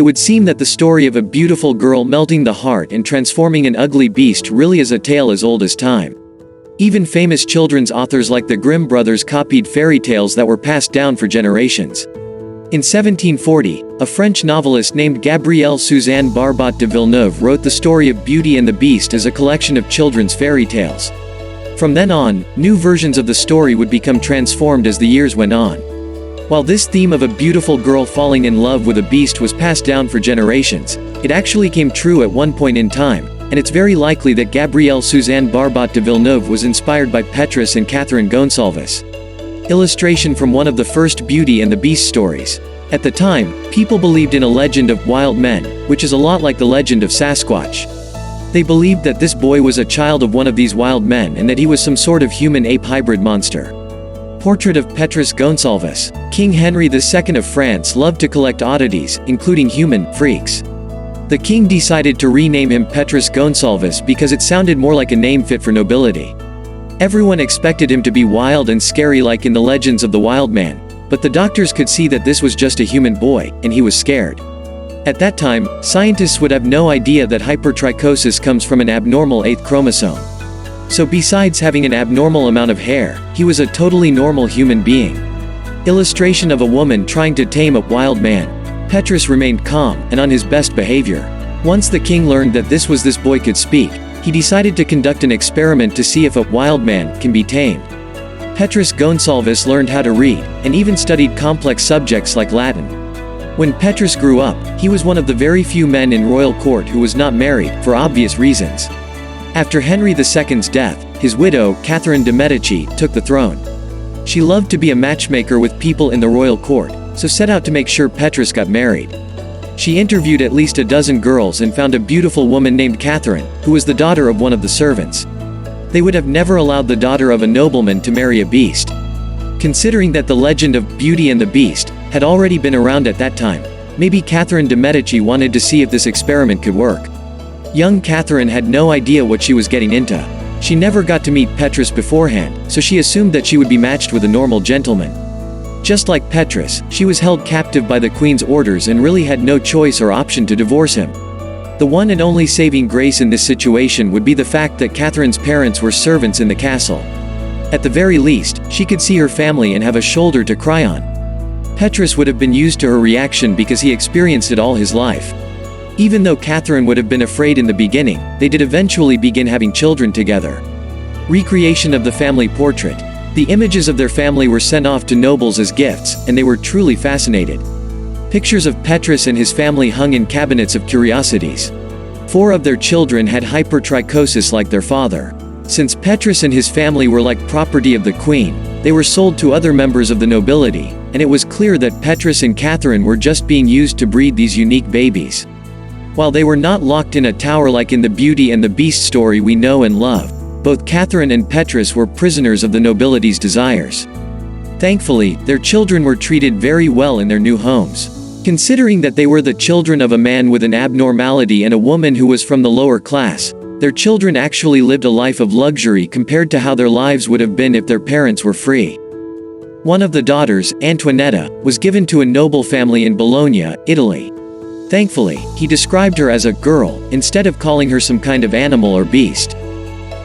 It would seem that the story of a beautiful girl melting the heart and transforming an ugly beast really is a tale as old as time. Even famous children's authors like the Grimm brothers copied fairy tales that were passed down for generations. In 1740, a French novelist named Gabrielle Suzanne Barbat de Villeneuve wrote the story of Beauty and the Beast as a collection of children's fairy tales. From then on, new versions of the story would become transformed as the years went on. While this theme of a beautiful girl falling in love with a beast was passed down for generations, it actually came true at one point in time, and it's very likely that Gabrielle Suzanne Barbat de Villeneuve was inspired by Petrus and Catherine Gonsalvus. Illustration from one of the first Beauty and the Beast stories. At the time, people believed in a legend of wild men, which is a lot like the legend of Sasquatch. They believed that this boy was a child of one of these wild men and that he was some sort of human-ape hybrid monster. Portrait of Petrus Gonsalvus. King Henry II of France loved to collect oddities, including human freaks. The king decided to rename him Petrus Gonsalvus because it sounded more like a name fit for nobility. Everyone expected him to be wild and scary like in the legends of the wild man, but the doctors could see that this was just a human boy, and he was scared. At that time, scientists would have no idea that hypertrichosis comes from an abnormal 8th chromosome. So besides having an abnormal amount of hair, he was a totally normal human being. Illustration of a woman trying to tame a wild man. Petrus remained calm and on his best behavior. Once the king learned that this boy could speak, he decided to conduct an experiment to see if a wild man can be tamed. Petrus Gonsalvus learned how to read, and even studied complex subjects like Latin. When Petrus grew up, he was one of the very few men in royal court who was not married, for obvious reasons. After Henry II's death, his widow, Catherine de' Medici, took the throne. She loved to be a matchmaker with people in the royal court, so set out to make sure Petrus got married. She interviewed at least a dozen girls and found a beautiful woman named Catherine, who was the daughter of one of the servants. They would have never allowed the daughter of a nobleman to marry a beast. Considering that the legend of Beauty and the Beast had already been around at that time, maybe Catherine de' Medici wanted to see if this experiment could work. Young Catherine had no idea what she was getting into. She never got to meet Petrus beforehand, so she assumed that she would be matched with a normal gentleman. Just like Petrus, she was held captive by the queen's orders and really had no choice or option to divorce him. The one and only saving grace in this situation would be the fact that Catherine's parents were servants in the castle. At the very least, she could see her family and have a shoulder to cry on. Petrus would have been used to her reaction because he experienced it all his life. Even though Catherine would have been afraid in the beginning, they did eventually begin having children together. Recreation of the family portrait. The images of their family were sent off to nobles as gifts, and they were truly fascinated. Pictures of Petrus and his family hung in cabinets of curiosities. 4 of their children had hypertrichosis like their father. Since Petrus and his family were like property of the queen, they were sold to other members of the nobility, and it was clear that Petrus and Catherine were just being used to breed these unique babies. While they were not locked in a tower like in the Beauty and the Beast story we know and love, both Catherine and Petrus were prisoners of the nobility's desires. Thankfully, their children were treated very well in their new homes. Considering that they were the children of a man with an abnormality and a woman who was from the lower class, their children actually lived a life of luxury compared to how their lives would have been if their parents were free. One of the daughters, Antoinetta, was given to a noble family in Bologna, Italy. Thankfully, he described her as a girl, instead of calling her some kind of animal or beast.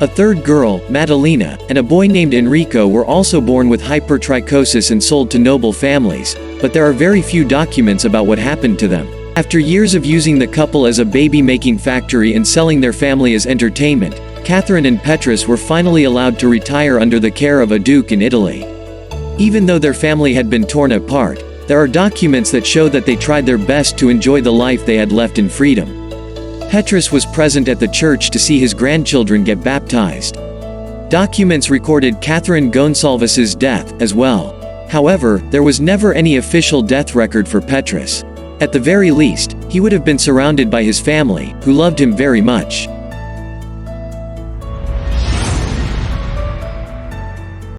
A third girl, Madalena, and a boy named Enrico were also born with hypertrichosis and sold to noble families, but there are very few documents about what happened to them. After years of using the couple as a baby-making factory and selling their family as entertainment, Catherine and Petrus were finally allowed to retire under the care of a duke in Italy. Even though their family had been torn apart, there are documents that show that they tried their best to enjoy the life they had left in freedom. Petrus was present at the church to see his grandchildren get baptized. Documents recorded Catherine Gonsalvus's death as well. However, there was never any official death record for Petrus. At the very least, he would have been surrounded by his family, who loved him very much.